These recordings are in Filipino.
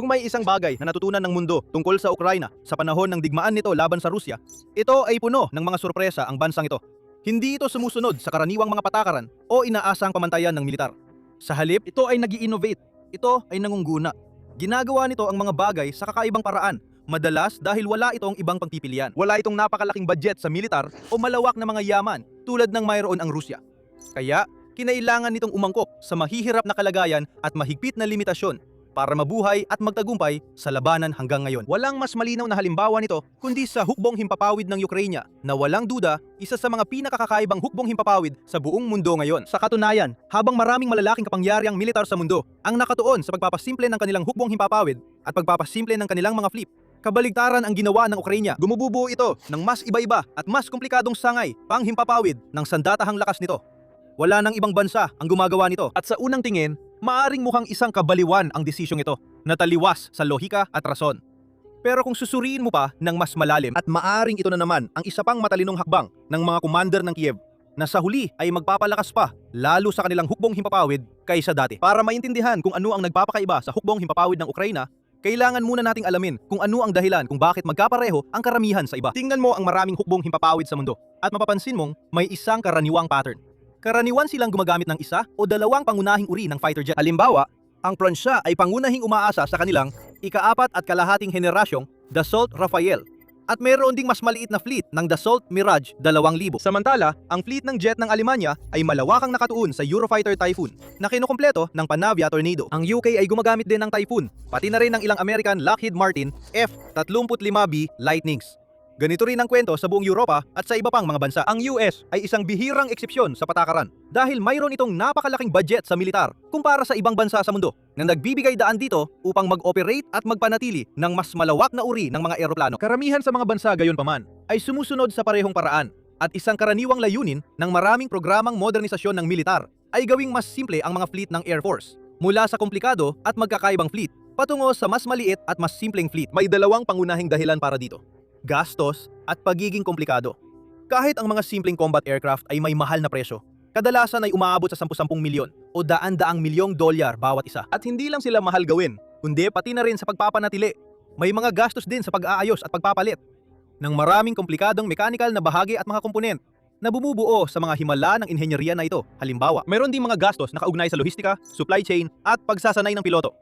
Kung may isang bagay na natutunan ng mundo tungkol sa Ukraina sa panahon ng digmaan nito laban sa Rusya, ito ay puno ng mga sorpresa ang bansang ito. Hindi ito sumusunod sa karaniwang mga patakaran o inaasang pamantayan ng militar. Sa halip, ito ay nag-i-innovate. Ito ay nangungguna. Ginagawa nito ang mga bagay sa kakaibang paraan, madalas dahil wala itong ibang pagpipilian. Wala itong napakalaking budget sa militar o malawak na mga yaman tulad ng mayroon ang Rusya. Kaya, kinailangan nitong umangkop sa mahihirap na kalagayan at mahigpit na limitasyon para mabuhay at magtagumpay sa labanan hanggang ngayon. Walang mas malinaw na halimbawa nito kundi sa hukbong himpapawid ng Ukraina na walang duda isa sa mga pinakakakaibang hukbong himpapawid sa buong mundo ngayon. Sa katunayan, habang maraming malalaking kapangyarihang militar sa mundo ang nakatuon sa pagpapasimple ng kanilang hukbong himpapawid at pagpapasimple ng kanilang mga flip, kabaligtaran ang ginawa ng Ukraina. Gumububuo ito ng mas iba-iba at mas komplikadong sangay panghimpapawid ng sandatahang lakas nito. Wala nang ibang bansa ang gumagawa nito at sa unang tingin, maaring mukhang isang kabaliwan ang desisyong ito na taliwas sa lohika at rason. Pero kung susuriin mo pa ng mas malalim at maaring ito na naman ang isa pang matalinong hakbang ng mga commander ng Kiev na sa huli ay magpapalakas pa lalo sa kanilang hukbong himpapawid kaysa dati. Para maintindihan kung ano ang nagpapakaiba sa hukbong himpapawid ng Ukraina, kailangan muna nating alamin kung ano ang dahilan kung bakit magkapareho ang karamihan sa iba. Tingnan mo ang maraming hukbong himpapawid sa mundo at mapapansin mong may isang karaniwang pattern. Karaniwan silang gumagamit ng isa o dalawang pangunahing uri ng fighter jet. Halimbawa, ang Pransya ay pangunahing umaasa sa kanilang ika-4 at kalahating henerasyong Dassault Rafale at mayroon ding mas maliit na fleet ng Dassault Mirage 2000. Samantala, ang fleet ng jet ng Alemanya ay malawakang nakatuon sa Eurofighter Typhoon na kinukumpleto ng Panavia Tornado. Ang UK ay gumagamit din ng Typhoon, pati na rin ng ilang American Lockheed Martin F-35B Lightnings. Ganito rin ang kwento sa buong Europa at sa iba pang mga bansa. Ang US ay isang bihirang eksepsyon sa patakaran dahil mayroon itong napakalaking budget sa militar kumpara sa ibang bansa sa mundo na nagbibigay daan dito upang mag-operate at magpanatili ng mas malawak na uri ng mga eroplano. Karamihan sa mga bansa gayon paman ay sumusunod sa parehong paraan at isang karaniwang layunin ng maraming programang modernisasyon ng militar ay gawing mas simple ang mga fleet ng Air Force mula sa komplikado at magkakaibang fleet patungo sa mas maliit at mas simpleng fleet. May dalawang pangunahing dahilan para dito: gastos at pagiging komplikado. Kahit ang mga simpleng combat aircraft ay may mahal na presyo, kadalasan ay umaabot sa 10 milyon o daan-daang milyong dolyar bawat isa. At hindi lang sila mahal gawin, kundi pati na rin sa pagpapanatili. May mga gastos din sa pag-aayos at pagpapalit ng maraming komplikadong mechanical na bahagi at mga komponent na bumubuo sa mga himala ng inhenyeriya na ito. Halimbawa, mayroon ding mga gastos na kaugnay sa lohistika, supply chain at pagsasanay ng piloto.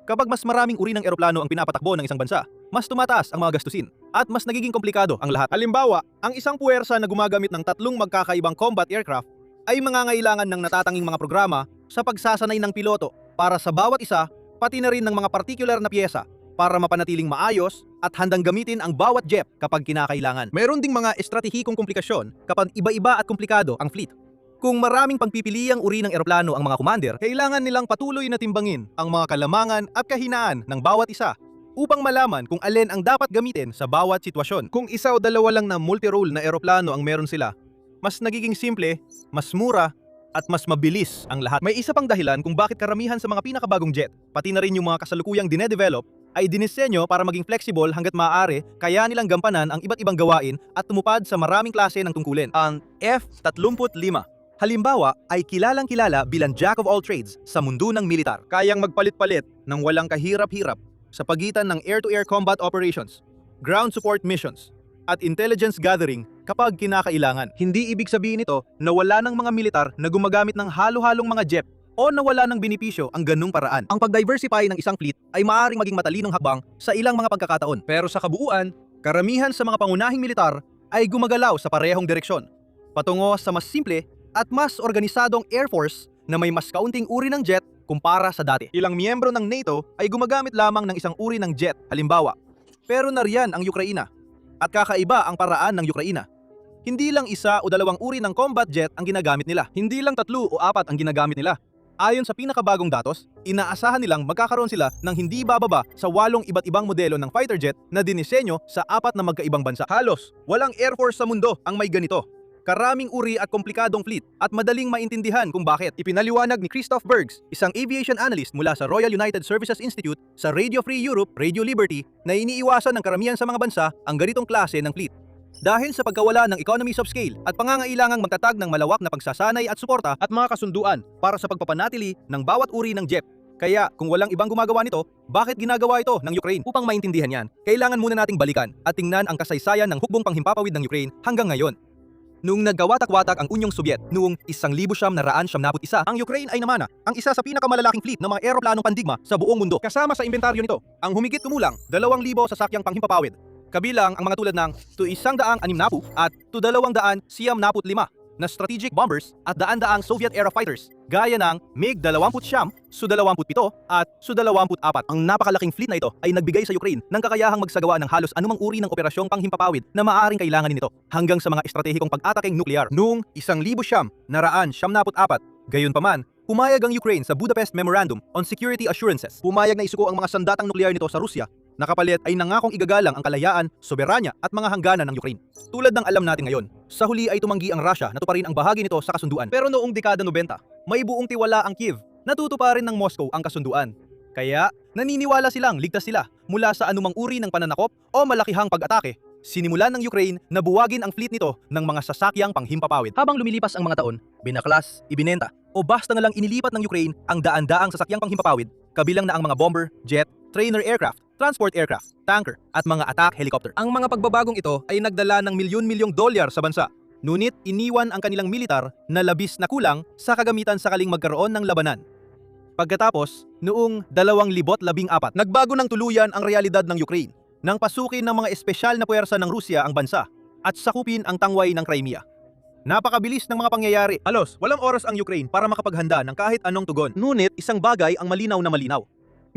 Kapag mas maraming uri ng eroplano ang pinapatakbo ng isang bansa, mas tumataas ang mga gastusin at mas nagiging komplikado ang lahat. Halimbawa, ang isang puwersa na gumagamit ng 3 magkakaibang combat aircraft ay mangangailangan ng natatanging mga programa sa pagsasanay ng piloto para sa bawat isa, pati na rin ng mga particular na piyesa para mapanatiling maayos at handang gamitin ang bawat jet kapag kinakailangan. Mayroon ding mga estratehikong komplikasyon kapag iba-iba at komplikado ang fleet. Kung maraming pagpipiliang uri ng eroplano ang mga commander, kailangan nilang patuloy na timbangin ang mga kalamangan at kahinaan ng bawat isa upang malaman kung alin ang dapat gamitin sa bawat sitwasyon. Kung isa o dalawa lang na multi-role na eroplano ang meron sila, mas nagiging simple, mas mura, at mas mabilis ang lahat. May isa pang dahilan kung bakit karamihan sa mga pinakabagong jet, pati na rin yung mga kasalukuyang dinedevelop, ay dinisenyo para maging flexible hanggat maaari, kaya nilang gampanan ang iba't ibang gawain at tumupad sa maraming klase ng tungkulin. Ang F-35, halimbawa, ay kilalang-kilala bilang Jack of all trades sa mundo ng militar. Kayang magpalit-palit ng walang kahirap-hirap sa pagitan ng air-to-air combat operations, ground support missions, at intelligence gathering kapag kinakailangan. Hindi ibig sabihin ito na wala ng mga militar na gumagamit ng halo-halong mga jet o nawala ng benepisyo ang ganung paraan. Ang pag-diversify ng isang fleet ay maaaring maging matalinong hakbang sa ilang mga pagkakataon. Pero sa kabuuan, karamihan sa mga pangunahing militar ay gumagalaw sa parehong direksyon, patungo sa mas simple at mas organisadong Air Force na may mas kaunting uri ng jet kumpara sa dati. Ilang miyembro ng NATO ay gumagamit lamang ng isang uri ng jet, halimbawa. Pero nariyan ang Ukraina. At kakaiba ang paraan ng Ukraina. Hindi lang isa o dalawang uri ng combat jet ang ginagamit nila. Hindi lang 3 o 4 ang ginagamit nila. Ayon sa pinakabagong datos, inaasahan nilang magkakaroon sila ng hindi bababa sa 8 iba't ibang modelo ng fighter jet na dinisenyo sa 4 na magkaibang bansa. Halos walang Air Force sa mundo ang may ganito. Karaming uri at komplikadong fleet at madaling maintindihan kung bakit. Ipinaliwanag ni Christoph Bergs, isang aviation analyst mula sa Royal United Services Institute sa Radio Free Europe, Radio Liberty, na iniiwasan ng karamihan sa mga bansa ang ganitong klase ng fleet. Dahil sa pagkawala ng economies of scale at pangangailangang magtatag ng malawak na pagsasanay at suporta at mga kasunduan para sa pagpapanatili ng bawat uri ng jet. Kaya kung walang ibang gumagawa nito, bakit ginagawa ito ng Ukraine? Upang maintindihan yan, kailangan muna nating balikan at tingnan ang kasaysayan ng hukbong panghimpapawid ng Ukraine hanggang ngayon. Noong nagkawatak-watak ang Unyong Sobyet noong 1991, ang Ukraine ay namana ang isa sa pinakamalalaking fleet ng mga eroplanong pandigma sa buong mundo. Kasama sa inventaryo nito ang humigit kumulang 2,000 sasakyang panghimpapawid. Kabilang ang mga tulad ng Tu-160 at Tu-295 na strategic bombers at daan-daang Soviet-era fighters gaya ng MiG-29, Su-27 at Su-24. Ang napakalaking fleet na ito ay nagbigay sa Ukraine ng kakayahang magsagawa ng halos anumang uri ng operasyong panghimpapawid na maaaring kailanganin nito hanggang sa mga estratehikong pag-ataking nuklear. Noong 1994, gayunpaman, pumayag ang Ukraine sa Budapest Memorandum on Security Assurances. Pumayag na isuko ang mga sandatang nuklear nito sa Rusya. Nakapalit ay nangakong igagalang ang kalayaan, soberanya at mga hangganan ng Ukraine. Tulad ng alam natin ngayon, sa huli ay tumanggi ang Russia na tuparin ang bahagi nito sa kasunduan. Pero noong dekada 90, may buong tiwala ang Kiev na tutuparin ng Moscow ang kasunduan. Kaya naniniwala silang ligtas sila mula sa anumang uri ng pananakop o malakihang pag-atake. Sinimulan ng Ukraine na buwagin ang fleet nito ng mga sasakyang panghimpapawid. Habang lumilipas ang mga taon, binaklas, ibinenta o basta na lang inilipat ng Ukraine ang daan-daang sasakyang panghimpapawid, kabilang na ang mga bomber, jet, trainer aircraft, transport aircraft, tanker at mga attack helicopter. Ang mga pagbabagong ito ay nagdala ng milyon-milyong dolyar sa bansa. Ngunit iniwan ang kanilang militar na labis na kulang sa kagamitan sakaling magkaroon ng labanan. Pagkatapos, noong 2014, nagbago ng tuluyan ang realidad ng Ukraine nang pasukin ng mga espesyal na puwersa ng Rusya ang bansa at sakupin ang tangway ng Crimea. Napakabilis ng mga pangyayari. Halos, walang oras ang Ukraine para makapaghanda ng kahit anong tugon. Ngunit isang bagay ang malinaw na malinaw.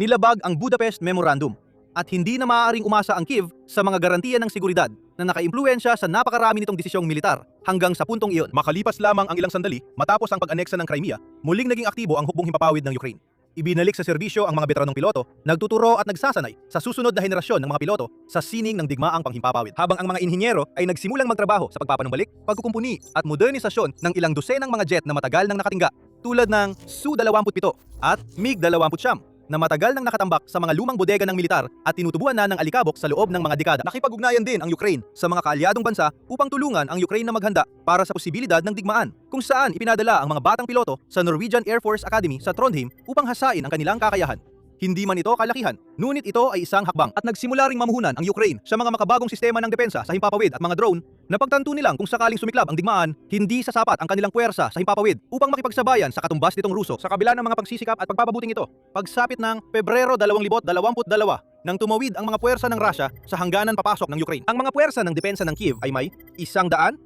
Nilabag ang Budapest Memorandum at hindi na maaaring umasa ang Kiev sa mga garantiya ng seguridad na nakaimpluwensya sa napakarami nitong desisyong militar hanggang sa puntong iyon. Makalipas lamang ang ilang sandali matapos ang pag-aneksa ng Crimea, muling naging aktibo ang hukbong himpapawid ng Ukraine. Ibinalik sa serbisyo ang mga veteranong piloto, nagtuturo at nagsasanay sa susunod na henerasyon ng mga piloto sa sining ng digmaang panghimpapawid. Habang ang mga inhinyero ay nagsimulang magtrabaho sa pagpapanumbalik, pagkukumpuni at modernisasyon ng ilang dosenang mga jet na matagal nang nakatingga tulad ng Su-27 at MiG-29 na matagal nang nakatambak sa mga lumang bodega ng militar at tinutubuan na ng alikabok sa loob ng mga dekada. Nakipag-ugnayan din ang Ukraine sa mga kaalyadong bansa upang tulungan ang Ukraine na maghanda para sa posibilidad ng digmaan, kung saan ipinadala ang mga batang piloto sa Norwegian Air Force Academy sa Trondheim upang hasain ang kanilang kakayahan. Hindi man ito kalakihan, ngunit ito ay isang hakbang at nagsimula ring mamuhunan ang Ukraine sa mga makabagong sistema ng depensa sa himpapawid at mga drone na pagtanto nilang kung sakaling sumiklab ang digmaan, hindi sasapat ang kanilang puwersa sa himpapawid upang makipagsabayan sa katumbas nitong Ruso. Sa kabila ng mga pagsisikap at pagpapabuting ito, pagsapit ng Pebrero 2022 nang tumawid ang mga puwersa ng Russia sa hangganan papasok ng Ukraine. Ang mga puwersa ng depensa ng Kiev ay may 120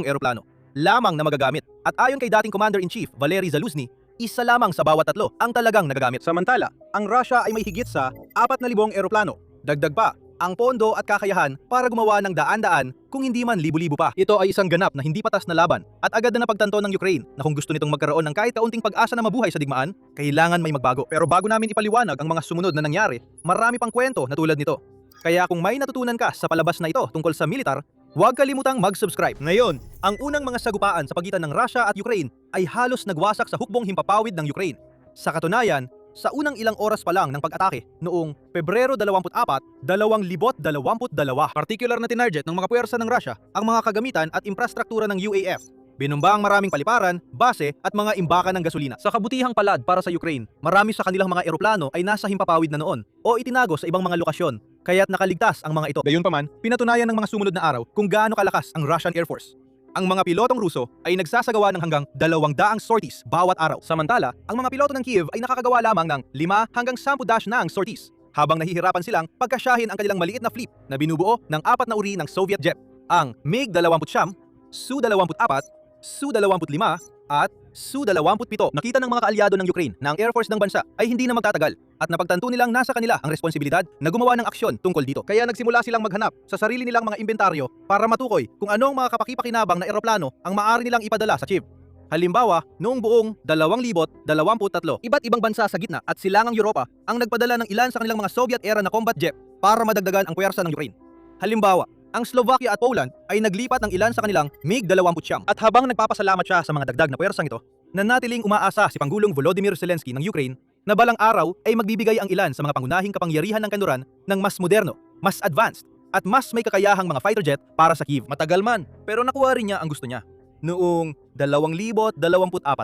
eroplano lamang na magagamit at ayon kay dating Commander-in-Chief Valery Zaluzny, isa lamang sa bawat tatlo ang talagang nagagamit. Samantala, ang Russia ay may higit sa 4,000 eroplano. Dagdag pa ang pondo at kakayahan para gumawa ng daan-daan kung hindi man libu-libo pa. Ito ay isang ganap na hindi patas na laban at agad na napagtanto ng Ukraine na kung gusto nitong magkaroon ng kahit kaunting pag-asa na mabuhay sa digmaan, kailangan may magbago. Pero bago namin ipaliwanag ang mga sumunod na nangyari, marami pang kwento na tulad nito. Kaya kung may natutunan ka sa palabas na ito tungkol sa militar, huwag kalimutang mag-subscribe. Ngayon, ang unang mga sagupaan sa pagitan ng Russia at Ukraine ay halos nagwasak sa hukbong himpapawid ng Ukraine. Sa katunayan, sa unang ilang oras pa lang ng pag-atake noong Pebrero 24, 2022, partikular na tinarget ng mga puwersa ng Russia ang mga kagamitan at infrastruktura ng UAF. Binumba ang maraming paliparan, base at mga imbakan ng gasolina. Sa kabutihang palad para sa Ukraine, marami sa kanilang mga eroplano ay nasa himpapawid na noon o itinago sa ibang mga lokasyon, kaya't nakaligtas ang mga ito. Gayunpaman, pinatunayan ng mga sumunod na araw kung gaano kalakas ang Russian Air Force. Ang mga pilotong Ruso ay nagsasagawa ng hanggang 200 sorties bawat araw. Samantala, ang mga piloto ng Kiev ay nakakagawa lamang ng 5 hanggang 10 dash na ang sorties, habang nahihirapan silang pagkasyahin ang kanilang maliit na fleet na binubuo ng 4 na uri ng Soviet jet, ang MiG-29, Su-24, Su-25 at Su-27. Nakita ng mga kaalyado ng Ukraine na ang Air Force ng bansa ay hindi na magtatagal at napagtanto nilang nasa kanila ang responsibilidad na gumawa ng aksyon tungkol dito. Kaya nagsimula silang maghanap sa sarili nilang mga inventaryo para matukoy kung anong mga kapaki-pakinabang na eroplano ang maaari nilang ipadala sa Kiev. Halimbawa, noong buong 2023, iba't ibang bansa sa gitna at silangang Europa ang nagpadala ng ilan sa kanilang mga Soviet-era na combat jet para madagdagan ang puwersa ng Ukraine. Halimbawa, ang Slovakia at Poland ay naglipat ng ilan sa kanilang MiG-29 at habang nagpapasalamat siya sa mga dagdag na puwersang ito, nanatiling umaasa si Pangulong Volodymyr Zelensky ng Ukraine na balang araw ay magbibigay ang ilan sa mga pangunahing kapangyarihan ng kanluran ng mas moderno, mas advanced at mas may kakayahang mga fighter jet para sa Kiev. Matagal man, pero nakuha rin niya ang gusto niya. noong 2024.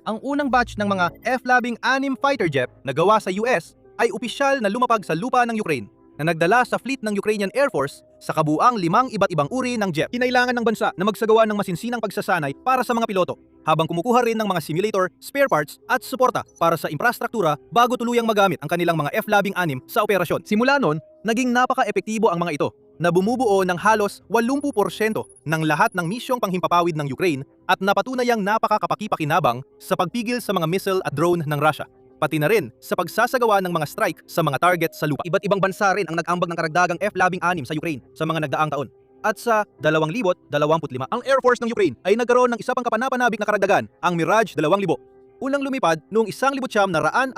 Ang unang batch ng mga F-16 fighter jet na gawa sa US ay opisyal na lumapag sa lupa ng Ukraine na nagdala sa fleet ng Ukrainian Air Force sa kabuuang 5 iba't ibang uri ng jet. Kinailangan ng bansa na magsagawa ng masinsinang pagsasanay para sa mga piloto habang kumukuha rin ng mga simulator, spare parts at suporta para sa infrastruktura bago tuluyang magamit ang kanilang mga F-16 sa operasyon. Simula noon, naging napaka-epektibo ang mga ito na bumubuo ng halos 80% ng lahat ng misyong panghimpapawid ng Ukraine at napatunayang napakakapakipakinabang sa pagpigil sa mga missile at drone ng Russia, pati na rin sa pagsasagawa ng mga strike sa mga target sa lupa. Iba't ibang bansa rin ang nag-ambag ng karagdagang F-16 sa Ukraine sa mga nagdaang taon. At sa 2025, ang Air Force ng Ukraine ay nagkaroon ng isa pang kapanapanabik na karagdagan, ang Mirage 2000. Unang lumipad noong 1978,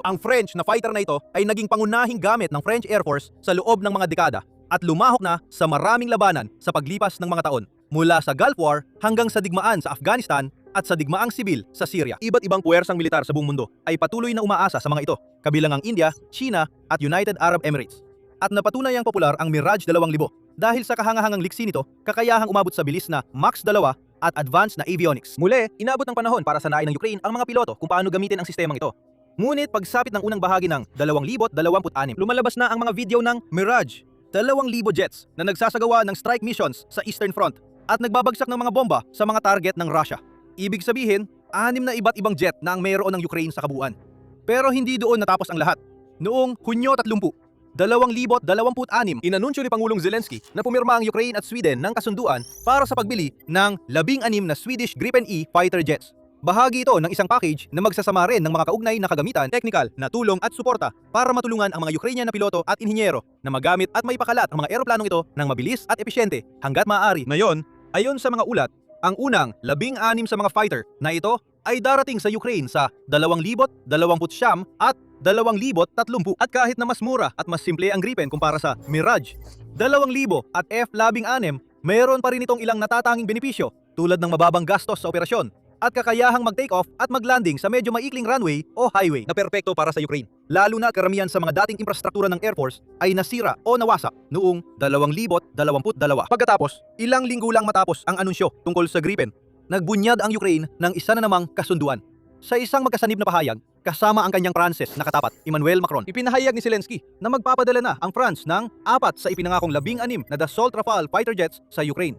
ang French na fighter na ito ay naging pangunahing gamit ng French Air Force sa loob ng mga dekada at lumahok na sa maraming labanan sa paglipas ng mga taon, mula sa Gulf War hanggang sa digmaan sa Afghanistan at sa digmaang sibil sa Syria. Iba't ibang puwersang militar sa buong mundo ay patuloy na umaasa sa mga ito, kabilang ang India, China at United Arab Emirates. At napatunayang popular ang Mirage 2000 dahil sa kahangahangang liksi nito, kakayahang umabot sa bilis na Mach 2 at advanced na avionics. Muli, inabot ng panahon para sanayin ng Ukraine ang mga piloto kung paano gamitin ang sistemang ito. Ngunit pagsapit ng unang bahagi ng 2026, lumalabas na ang mga video ng Mirage 2,000 jets na nagsasagawa ng strike missions sa Eastern Front at nagbabagsak ng mga bomba sa mga target ng Russia. Ibig sabihin, 6 na iba't ibang jet na ang mayroon ng Ukraine sa kabuuan. Pero hindi doon natapos ang lahat. Noong Hunyo 30, 2026, inanunsyo ni Pangulong Zelensky na pumirma ang Ukraine at Sweden ng kasunduan para sa pagbili ng 16 na Swedish Gripen E fighter jets. Bahagi ito ng isang package na magsasama rin ng mga kaugnay na kagamitan, teknikal na tulong at suporta para matulungan ang mga Ukrainian na piloto at inhinyero na magamit at maipakalat ang mga eroplanong ito ng mabilis at epesyente hanggat maaari. Ngayon, ayon sa mga ulat, ang unang 16 sa mga fighter na ito ay darating sa Ukraine sa 2029 at 2030 at kahit na mas mura at mas simple ang Gripen kumpara sa Mirage 2000 at F-16, mayroon pa rin itong ilang natatanging benepisyo tulad ng mababang gastos sa operasyon at kakayahang mag-take off at mag-landing sa medyo maikling runway o highway na perpekto para sa Ukraine. Lalo na karamihan sa mga dating infrastruktura ng Air Force ay nasira o nawasak noong 2022. Pagkatapos, ilang linggo lang matapos ang anunsyo tungkol sa Gripen, nagbunyag ang Ukraine ng isa na namang kasunduan. Sa isang magkasanib na pahayag, kasama ang kanyang Pranses na katapat, Emmanuel Macron, ipinahayag ni Zelensky na magpapadala na ang France ng 4 sa ipinangakong 16 na Dassault Rafale fighter jets sa Ukraine.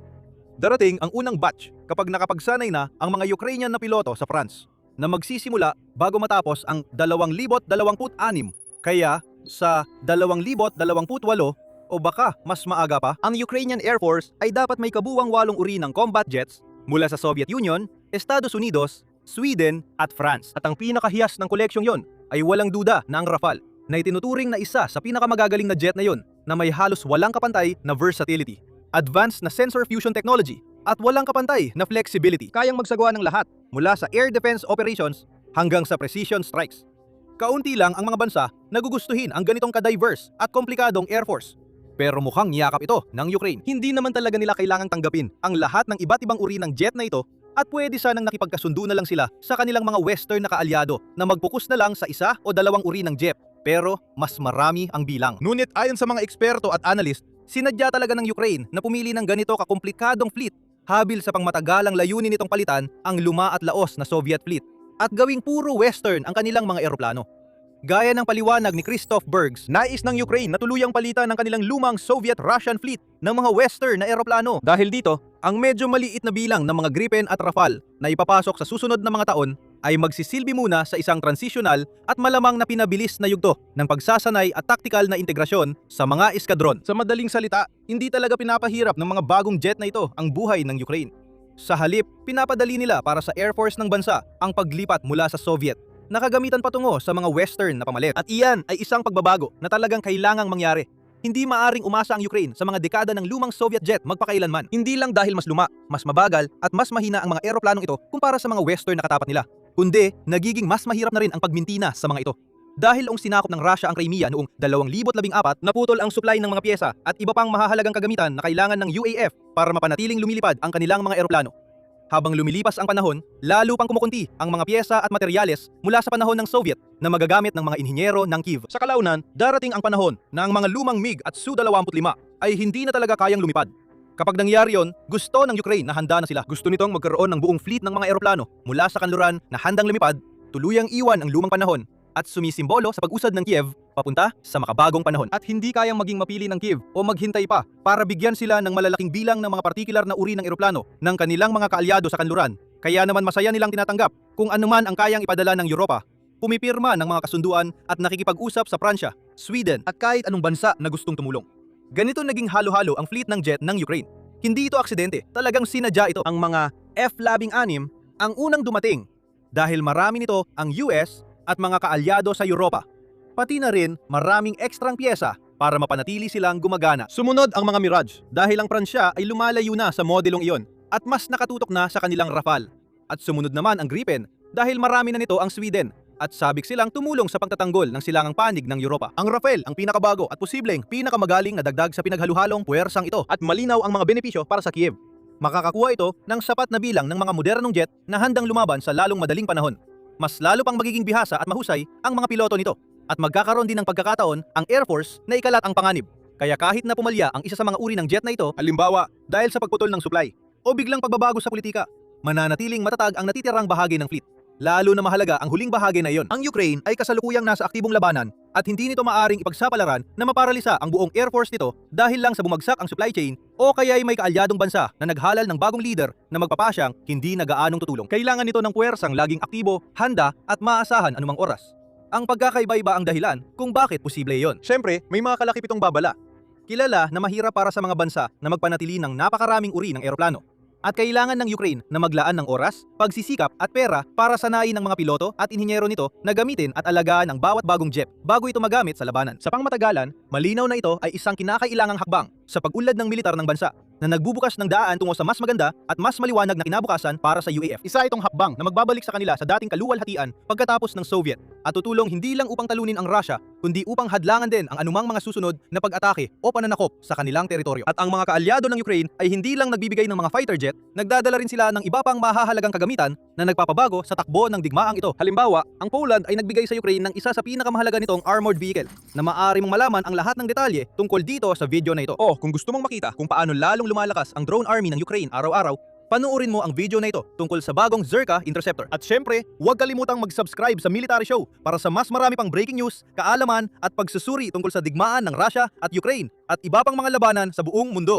Darating ang unang batch kapag nakapagsanay na ang mga Ukrainian na piloto sa France na magsisimula bago matapos ang 2026. Kaya sa 2028 o baka mas maaga pa, ang Ukrainian Air Force ay dapat may kabuwang 8 uri ng combat jets mula sa Soviet Union, Estados Unidos, Sweden at France. At ang pinakahiyas ng koleksyong yon ay walang duda na ang Rafale na itinuturing na isa sa pinakamagagaling na jet na yon na may halos walang kapantay na versatility, advanced na sensor fusion technology at walang kapantay na flexibility. Kayang magsagawa ng lahat mula sa air defense operations hanggang sa precision strikes. Kaunti lang ang mga bansa na gugustuhin ang ganitong ka-diverse at komplikadong Air Force. Pero mukhang niyakap ito ng Ukraine. Hindi naman talaga nila kailangang tanggapin ang lahat ng iba't ibang uri ng jet na ito at pwede sanang nakipagkasundo na lang sila sa kanilang mga Western na kaalyado na magpokus na lang sa 1 o 2 uri ng jet pero mas marami ang bilang. Ngunit ayon sa mga eksperto at analyst, sinadya talaga ng Ukraine na pumili ng ganito kakomplikadong fleet habil sa pangmatagalang layunin nitong palitan ang luma at laos na Soviet fleet at gawing puro Western ang kanilang mga eroplano. Gaya ng paliwanag ni Christoph Bergs, nais ng Ukraine na tuluyang palitan ng kanilang lumang Soviet-Russian fleet ng mga Western na eroplano. Dahil dito, ang medyo maliit na bilang ng mga Gripen at Rafale na ipapasok sa susunod na mga taon ay magsisilbi muna sa isang transitional at malamang na pinabilis na yugto ng pagsasanay at taktikal na integrasyon sa mga eskadron. Sa madaling salita, hindi talaga pinapahirap ng mga bagong jet na ito ang buhay ng Ukraine. Sa halip, pinapadali nila para sa Air Force ng bansa ang paglipat mula sa Soviet. Nakagamitan patungo sa mga Western na pamalit. At iyan ay isang pagbabago na talagang kailangang mangyari. Hindi maaring umasa ang Ukraine sa mga dekada ng lumang Soviet jet magpakailanman. Hindi lang dahil mas luma, mas mabagal at mas mahina ang mga eroplanong ito kumpara sa mga Western na katapat nila. Kundi, nagiging mas mahirap na rin ang pagmintina sa mga ito. Dahil noong sinakop ng Russia ang Crimea noong 2014, naputol ang supply ng mga pyesa at iba pang mahahalagang kagamitan na kailangan ng UAF para mapanatiling lumilipad ang kanilang mga eroplano. Habang lumilipas ang panahon, lalo pang kumukunti ang mga pyesa at materyales mula sa panahon ng Soviet na magagamit ng mga inhinyero ng Kiev. Sa kalaunan, darating ang panahon na ang mga lumang MiG at Su-25 ay hindi na talaga kayang lumipad. Kapag nangyari yon, gusto ng Ukraine na handa na sila. Gusto nitong magkaroon ng buong fleet ng mga eroplano mula sa kanluran na handang lumipad, tuluyang iwan ang lumang panahon at sumisimbolo sa pag-usad ng Kiev papunta sa makabagong panahon. At hindi kayang maging mapili ng Kiev o maghintay pa para bigyan sila ng malalaking bilang ng mga partikular na uri ng eroplano ng kanilang mga kaalyado sa kanluran. Kaya naman masaya nilang tinatanggap kung anuman ang kayang ipadala ng Europa. Pumipirma ng mga kasunduan at nakikipag-usap sa Pransya, Sweden at kahit anong bansa na gustong tumulong. Ganito naging halo-halo ang fleet ng jet ng Ukraine. Hindi ito aksidente, talagang sinadya ito. Ang mga F-16 ang unang dumating dahil marami nito ang US at mga kaalyado sa Europa. Pati na rin maraming ekstrang pyesa para mapanatili silang gumagana. Sumunod ang mga Mirage dahil ang Pransya ay lumalayo na sa modelong iyon at mas nakatutok na sa kanilang Rafale. At sumunod naman ang Gripen dahil marami na nito ang Sweden at sabik silang tumulong sa pagtatanggol ng silangang panig ng Europa. Ang Rafale ang pinakabago at posibleng pinakamagaling na dagdag sa pinaghaluhalong puwersang ito at malinaw ang mga benepisyo para sa Kiev. Makakakuha ito ng sapat na bilang ng mga modernong jet na handang lumaban sa lalong madaling panahon. Mas lalo pang magiging bihasa at mahusay ang mga piloto nito at magkakaroon din ng pagkakataon ang Air Force na ikalat ang panganib. Kaya kahit na pumalya ang isa sa mga uri ng jet na ito, halimbawa dahil sa pagputol ng supply o biglang pagbabago sa politika, mananatiling matatag ang natitirang bahagi ng fleet. Lalo na mahalaga ang huling bahagi na iyon. Ang Ukraine ay kasalukuyang nasa aktibong labanan at hindi nito maaring ipagsapalaran na maparalisa ang buong Air Force nito dahil lang sa bumagsak ang supply chain o kaya'y may kaalyadong bansa na naghalal ng bagong leader na magpapasyang hindi nagaanong tutulong. Kailangan nito ng puwersang laging aktibo, handa at maasahan anumang oras. Ang pagkakaiba-iba ang dahilan kung bakit posible iyon. Siyempre, may mga kalakip itong babala. Kilala na mahirap para sa mga bansa na magpanatili ng napakaraming uri ng eroplano. At kailangan ng Ukraine na maglaan ng oras, pagsisikap at pera para sanayin ng mga piloto at inhinyero nito na gamitin at alagaan ang bawat bagong jet bago ito magamit sa labanan. Sa pangmatagalan, malinaw na ito ay isang kinakailangang hakbang sa pag-unlad ng militar ng bansa na nagbubukas ng daan tungo sa mas maganda at mas maliwanag na kinabukasan para sa UAF. Isa itong hakbang na magbabalik sa kanila sa dating kaluwalhatian pagkatapos ng Soviet at tutulong hindi lang upang talunin ang Russia kundi upang hadlangan din ang anumang mga susunod na pag-atake o pananakop sa kanilang teritoryo. At ang mga kaalyado ng Ukraine ay hindi lang nagbibigay ng mga fighter jet, nagdadala rin sila ng iba pang mahahalagang kagamitan na nagpapabago sa takbo ng digmaang ito. Halimbawa, ang Poland ay nagbigay sa Ukraine ng isa sa pinakamahalaga nitong armored vehicle na maaari mong malaman ang lahat ng detalye tungkol dito sa video na ito. O kung gusto mong makita kung paano lalong lumalakas ang drone army ng Ukraine araw-araw, panoorin mo ang video na ito tungkol sa bagong Zirka Interceptor. At syempre, huwag kalimutang mag-subscribe sa Military Show para sa mas marami pang breaking news, kaalaman at pagsusuri tungkol sa digmaan ng Russia at Ukraine at iba pang mga labanan sa buong mundo.